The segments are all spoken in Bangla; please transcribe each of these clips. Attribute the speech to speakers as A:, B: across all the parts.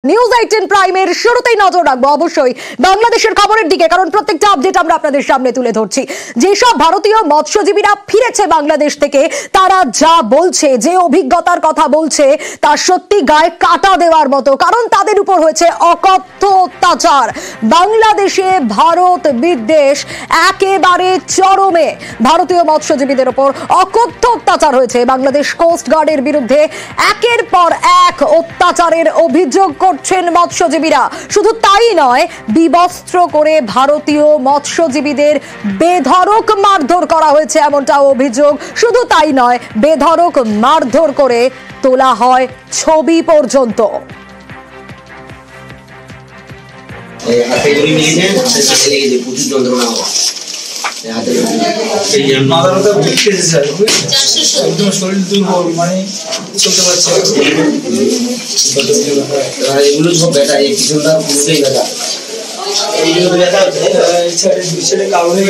A: নিউজ 18 প্রাইমের শুরুতেই নজর রাখবো অবশ্যই বাংলাদেশের খবরের দিকে, কারণ প্রত্যেকটা আপডেট আমরা আপনাদের সামনে তুলে ধরছি। যেসব ভারতীয় মৎস্যজীবীরা ফিরেছে বাংলাদেশ থেকে, তারা যা বলছে, যে অভিজ্ঞতার কথা বলছে, তা সত্যি গায়ে কাঁটা দেওয়ার মতো, কারণ তাদের উপর হয়েছে অকথ্য অত্যাচার। বাংলাদেশে ভারত বিদ্বেষ একেবারে চরমে। ভারতীয় মৎস্যজীবীদের উপর অকথ্য অত্যাচার হয়েছে। বাংলাদেশ কোস্ট গার্ডের বিরুদ্ধে একের পর এক অত্যাচারের অভিযোগ করছেন মৎস্যজীবীরা। শুধু তাই নয়, বিবস্ত্র করে ভারতীয় মৎস্যজীবীদের বেধড়ক মারধর করা হয়েছে, এমনটাও অভিযোগ। শুধু তাই নয়, বেধড়ক মারধর করে তোলা হয় ছবি পর্যন্ত।
B: শরীর দুর্বল, মানে চলতে পারছে এগুলো সব ব্যথা, এই পিছনটা পুরোটাই ব্যথা, এইগুলো ব্যথা কারণে।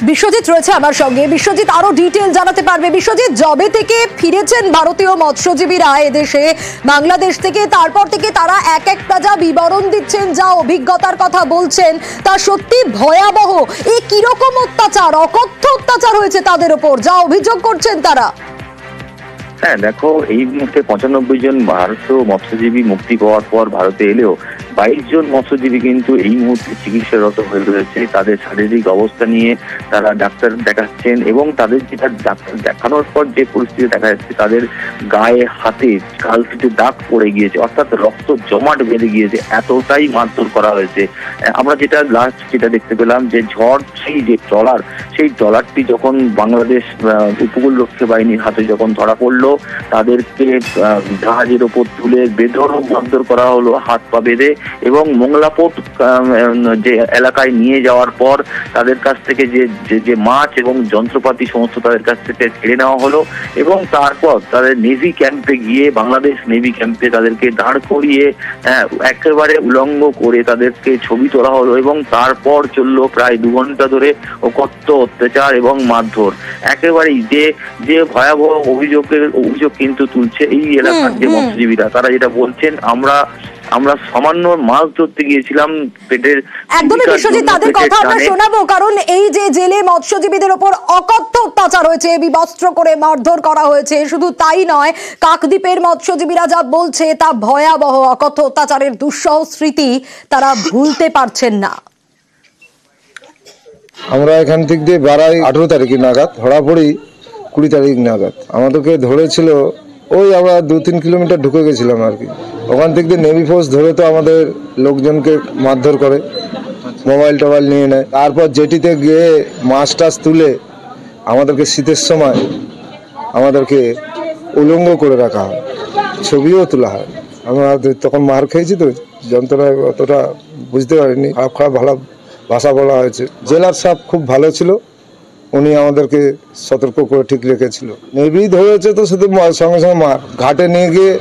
A: বিশ্বজিৎ রয়েছে আমার সঙ্গে। বিশ্বজিৎ আরো ডিটেইল জানাতে পারবে। বিশ্বজিৎ, জবে থেকে ফিরেছেন ভারতীয় মৎস্যজীবীরা এদেশে বাংলাদেশ থেকে, তারপর থেকে তারা এক একটা যা বিবরণ দিচ্ছেন, যা অভিজ্ঞতার কথা বলছেন, তা সত্যি ভয়াবহ। এই কিরকম অত্যাচার, অকথ্য অত্যাচার হয়েছে তাদের উপর, যা অভিযোগ করছেন তারা?
C: হ্যাঁ, দেখো, এই মুহূর্তে 95 জন ভারতীয় মৎস্যজীবী মুক্তি পাওয়ার পর ভারতে এলেও 22 জন মৎস্যজীবী কিন্তু এই মুহূর্তে চিকিৎসারত হয়ে রয়েছে। তাদের শারীরিক অবস্থা নিয়ে তারা ডাক্তার দেখাচ্ছেন, এবং তাদের যেটা ডাক্তার দেখানোর পর যে পরিস্থিতি দেখা যাচ্ছে, তাদের গায়ে হাতে কালফিটে দাগ পড়ে গিয়েছে, অর্থাৎ রক্ত জমাট বেঁধে গিয়েছে, এতটাই মারধর করা হয়েছে। আমরা যেটা লাস্ট যেটা দেখতে পেলাম, যে ঝড়, সেই যে ট্রলার, সেই ট্রলারটি যখন বাংলাদেশ উপকূল রক্ষী বাহিনীর হাতে যখন ধরা পড়লো, তাদেরকে জাহাজের ওপর তুলে বেধড়ক মারধর করা হলো, হাত পা বেঁধে, এবং মোংলাপোর্ট যে এলাকায় নিয়ে যাওয়ার পর তাদের কাছ থেকে যে মাছ এবং যন্ত্রপাতি সমস্ত তাদের কাছ থেকে ছেড়ে নেওয়া হলো, এবং তারপর তাদের নেভি ক্যাম্পে গিয়ে, বাংলাদেশ নেভি ক্যাম্পে তাদেরকে দাঁড় করিয়ে একেবারে উলঙ্গ করে তাদেরকে ছবি তোলা হলো, এবং তারপর চললো প্রায় 2 ঘন্টা ধরে অকথ্য অত্যাচার এবং মারধর। একেবারেই যে ভয়াবহ অভিযোগ কিন্তু তুলছে এই এলাকার যে মৎস্যজীবীরা, তারা যেটা বলছেন, আমরা সামান্য মাছ ধরতে গিয়েছিলাম পেটের।
A: একদমই বিশ্বজিৎ, তাদের কথা আমরা শোনাবো, কারণ এই যে জেলে মৎস্যজীবীদের উপর অকথ্য অত্যাচার হয়েছে, বিবস্ত্র করে মারধর করা হয়েছে, শুধু তাই নয়, কাকদ্বীপের মৎস্যজীবীরা যা বলছে তা ভয়াবহ। অকথ্য অত্যাচারের দুঃসহ স্মৃতি তারা ভুলতে পারছেন না।
D: আমরা এখান থেকে দিয়ে বাড়াই 18 তারিখ নাগাদ, ধরা পড়ি 20 তারিখ নাগাদ। আমাদেরকে ধরেছিল, ওই আমরা 2-3 কিলোমিটার ঢুকে গেছিলাম আর কি। ওখান থেকে নেভি ফোর্স ধরে তো আমাদের লোকজনকে মারধর করে, মোবাইল টোবাইল নিয়ে নেয়। তারপর জেটিতে গিয়ে মাছ টাছ তুলে আমাদেরকে শীতের সময় আমাদেরকে উলঙ্গ করে রাখা হয়, ছবিও তোলা হয়। আমরা তখন মার খেয়েছি, তো যন্ত্রণায় অতটা বুঝতে পারিনি। খারাপ ভালো ভাষা বলা হয়েছে। জেলার সাহেব খুব ভালো ছিল, উনি আমাদেরকে সতর্ক করে ঠিক রেখেছিল। নেভি ধরেছে তো শুধু সঙ্গে সঙ্গে ঘাটে নিয়ে গিয়ে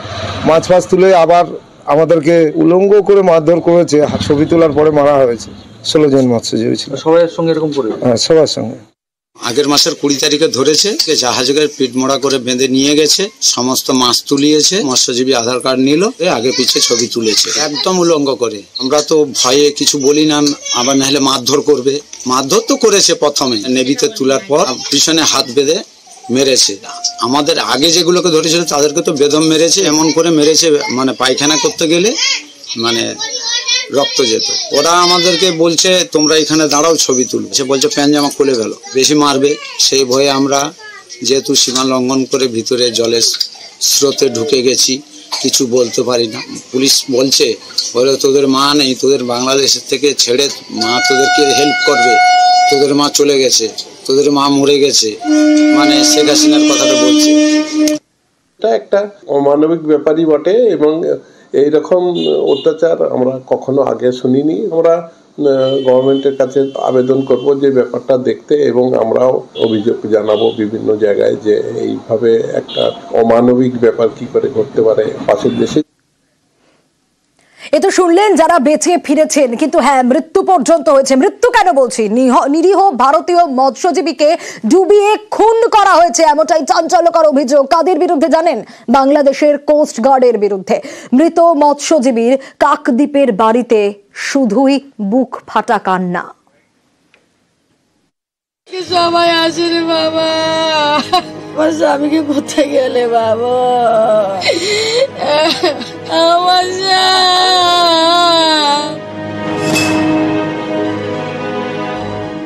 D: মাছ ফাছ তুলে আবার আমাদেরকে উলঙ্গ করে মারধর করেছে। ছবি তোলার পরে মারা হয়েছে। 16 জন মৎস্যজীবী ছিল।
B: সবার সঙ্গে এরকম করে?
D: হ্যাঁ, সবার সঙ্গে।
E: আগের মাসের 20 তারিখে ধরেছে, জাহাজে পিট মোড়া করে বেঁধে নিয়ে গেছে, সমস্ত মাছ তুলিয়েছে, মৎস্যজীবী আধার কার্ড নিল, আগে পিছে ছবি তুলেছে, একদম উলঙ্গ করে। আমরা তো ভয়ে কিছু বলি না, আবার নাহলে মারধর করবে। মারধর তো করেছে প্রথমে, নেভিতে তোলার পর পিছনে হাত বেঁধে মেরেছে। আমাদের আগে যেগুলোকে ধরেছিল তাদেরকে তো বেদম মেরেছে, এমন করে মেরেছে মানে পায়খানা করতে গেলে মানে রক্ত যেত। ওরা আমাদেরকে বলছে তোমরা এখানে দাঁড়াও, ছবি তুলবে। সে বলছে প্যান্ট জামা খুলে গেল, বেশি মারবে। সেই ভয়ে আমরা যেহেতু সীমা লঙ্ঘন করে ভিতরে জলের স্রোতে ঢুকে গেছি, কিছু বলতে পারি না। পুলিশ বলছে, বলে তোদের মা নেই, তোদের বাংলাদেশের থেকে ছেড়ে মা তোদেরকে হেল্প করবে, তোদের মা চলে গেছে, তোদের মা মরে গেছে, মানে শেখ হাসিনার কথাটা বলছে।
F: এটা একটা অমানবিক ব্যাপারই বটে, এবং এইরকম অত্যাচার আমরা কখনো আগে শুনিনি। আমরা গভর্নমেন্টের কাছে আবেদন করব যে ব্যাপারটা দেখতে, এবং আমরাও অভিযোগ জানাবো বিভিন্ন জায়গায় যে এইভাবে একটা অমানবিক ব্যাপার কি করে ঘটতে পারে পাশের দেশে।
A: এ তো শুনলেন যারা বেঁচে ফিরেছেন, কিন্তু হ্যাঁ, মৃত্যু পর্যন্ত হয়েছে। মৃত্যু কেন বলছি, নিরীহ ভারতীয় মৎস্যজীবীকে ডুবিয়ে খুন করা হয়েছে, এমনটাই চাঞ্চল্যকর অভিযোগ। কাদের বিরুদ্ধে জানেন? বাংলাদেশের কোস্ট গার্ডের বিরুদ্ধে। মৃত মৎস্যজীবীর কাকদ্বীপের বাড়িতে শুধুই বুক ফাটা কান্না।
G: সবাই আসেন বাবা, আমার স্বামীকে কোথায় গেলে বাবা?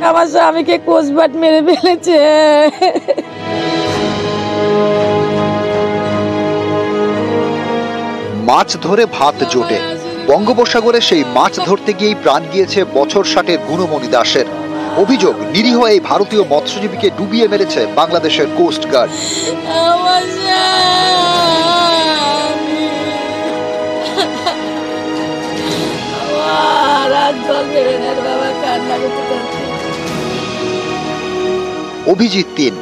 G: আমার স্বামীকে কোস্টগার্ড মেরে ফেলেছে।
H: মাছ ধরে ভাত জোটে, বঙ্গোপসাগরে সেই মাছ ধরতে গিয়েই প্রাণ গিয়েছে বছর 60-এর গুণমণি দাসের। অভিযোগ, নিরীহ এই ভারতীয় মৎস্যজীবীকে ডুবিয়ে মেরেছে বাংলাদেশের কোস্ট গার্ড। অভিজিৎ ৩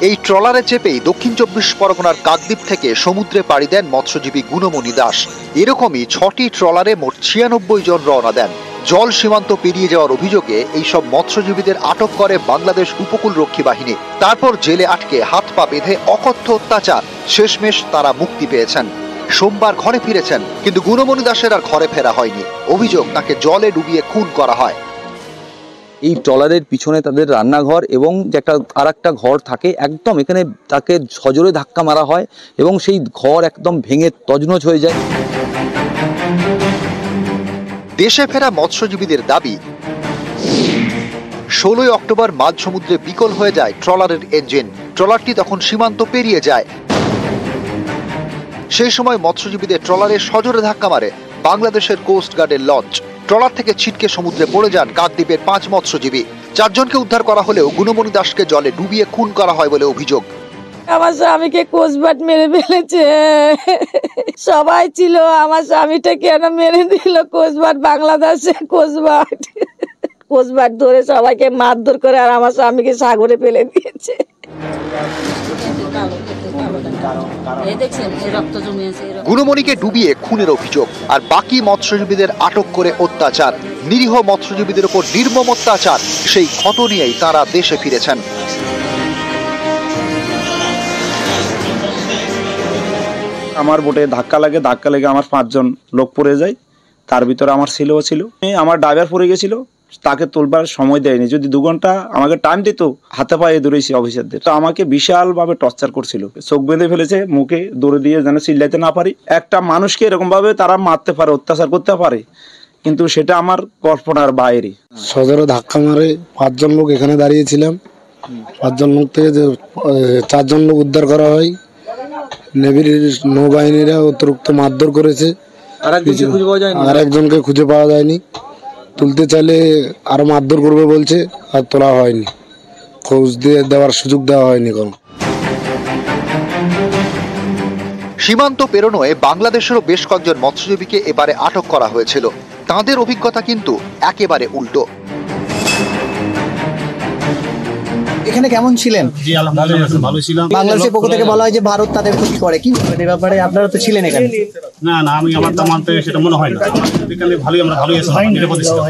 H: এই ট্রলারে চেপেই দক্ষিণ 24 পরগনার কাকদ্বীপ থেকে সমুদ্রে পাড়ি দেন মৎস্যজীবী গুণমণি দাস। এরকমই 6টি ট্রলারে মোট 96 জন রওনা দেন। জল সীমান্ত পেরিয়ে যাওয়ার অভিযোগে এইসব মৎস্যজীবীদের আটক করে বাংলাদেশ উপকূল রক্ষী বাহিনী। তারপর জেলে আটকে হাত পা বেঁধে অকথ্য অত্যাচার। শেষমেশ তারা মুক্তি পেয়েছেন। সোমবার ঘরে ফিরেছেন, কিন্তু গুণমণি দাসের আর ঘরে ফেরা হয়নি। অভিযোগ, তাকে জলে ডুবিয়ে খুন করা হয়।
I: এই ট্রলারের পিছনে তাদের রান্নাঘর এবং যে আর একটা ঘর থাকে, একদম এখানে তাকে সজোরে ধাক্কা মারা হয় এবং সেই ঘর একদম ভেঙে তছনছ হয়ে যায়।
H: দেশে ফেরা মৎস্যজীবীদের দাবি, 16 অক্টোবর মাঝ সমুদ্রে বিকল হয়ে যায় ট্রলারের ইঞ্জিন। ট্রলারটি তখন সীমান্ত পেরিয়ে যায়। সেই সময় মৎস্যজীবীদের ট্রলারে সজোরে ধাক্কা মারে বাংলাদেশের কোস্ট গার্ডের লঞ্চ। ট্রলার থেকে ছিটকে সমুদ্রে পড়ে যান কাকদ্বীপের 5 মৎস্যজীবী। 4 জনকে উদ্ধার করা হলেও গুণমণি দাসকে জলে ডুবিয়ে খুন করা হয় বলে অভিযোগ।
G: আমার স্বামীকে কোস্টগার্ড মেরে ফেলেছে। সবাই ছিল, আমার স্বামীটা কেন মেরে দিল? কোস্টগার্ড, বাংলাদেশের কোস্টগার্ড ধরে সবাইকে মারধর করে আর আমার স্বামীকে সাগরে ফেলে দিয়েছে।
H: গুণমণিকে ডুবিয়ে খুনের অভিযোগ, আর বাকি মৎস্যজীবীদের আটক করে অত্যাচার। নিরীহ মৎস্যজীবীদের উপর নির্মম অত্যাচার, সেই ক্ষত নিয়েই তারা দেশে ফিরেছেন।
J: আমার বোটে ধাক্কা লাগে আমার 5 জন লোক পড়ে যায়, তার ভিতরে আমার ছেলেও ছিল। আমার ড্রাইভার পড়ে গেছিল, তাকে তোলবার সময় দেয়নি। যদি 2 ঘন্টা আমাকে টাইম দিত, হাতে পায়ে দৌড়েছি অফিসারদের। তো আমাকে বিশাল ভাবে টর্চার করছিল, চোখ বেঁধে ফেলেছে, মুখে দৌড়ে দিয়ে যেন চিল্লাইতে না পারি। একটা মানুষকে এরকম ভাবে তারা মারতে পারে, অত্যাচার করতে পারে, কিন্তু সেটা আমার কল্পনার বাইরে।
K: সজোরে ধাক্কা মারে 5 জন লোক এখানে দাঁড়িয়েছিলাম। 5 জন লোক থেকে 4 জন লোক উদ্ধার করা হয়। নেভির নৌবাহিনীরা অতিরিক্ত মারধর করেছে, আর একজনকে খুঁজে পাওয়া যায়নি। তুলতে চাইলে আরো মারধর করবে বলছে, আর তোলা হয়নি। খোঁজ দিয়ে দেওয়ার সুযোগ দেওয়া হয়নি কোনো।
H: সীমান্ত পেরোনোয় বাংলাদেশেরও বেশ কয়েকজন মৎস্যজীবীকে এবারে আটক করা হয়েছিল। তাদের অভিজ্ঞতা কিন্তু একেবারে উল্টো।
L: এখানে কেমন ছিলেন?
M: জি আলহামদুলিল্লাহ ভালো ছিলাম।
L: বাংলাদেশের পক্ষ থেকে বলা হয় যে ভারত তাদের ক্ষতি করে, কি এই ব্যাপারে আপনারা তো ছিলেন এখানে?
M: না না, আমি আমার তো মানতে সেটা মনে হয় না। এখানে ভালোই, আমরা ভালোই আছি, নিরাপদে ছিলাম।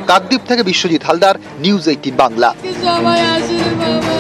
H: কাকদ্বীপ থেকে বিশ্বজিৎ হালদার, নিউজ 18 বাংলা।
G: সবাই আসেন বাবা।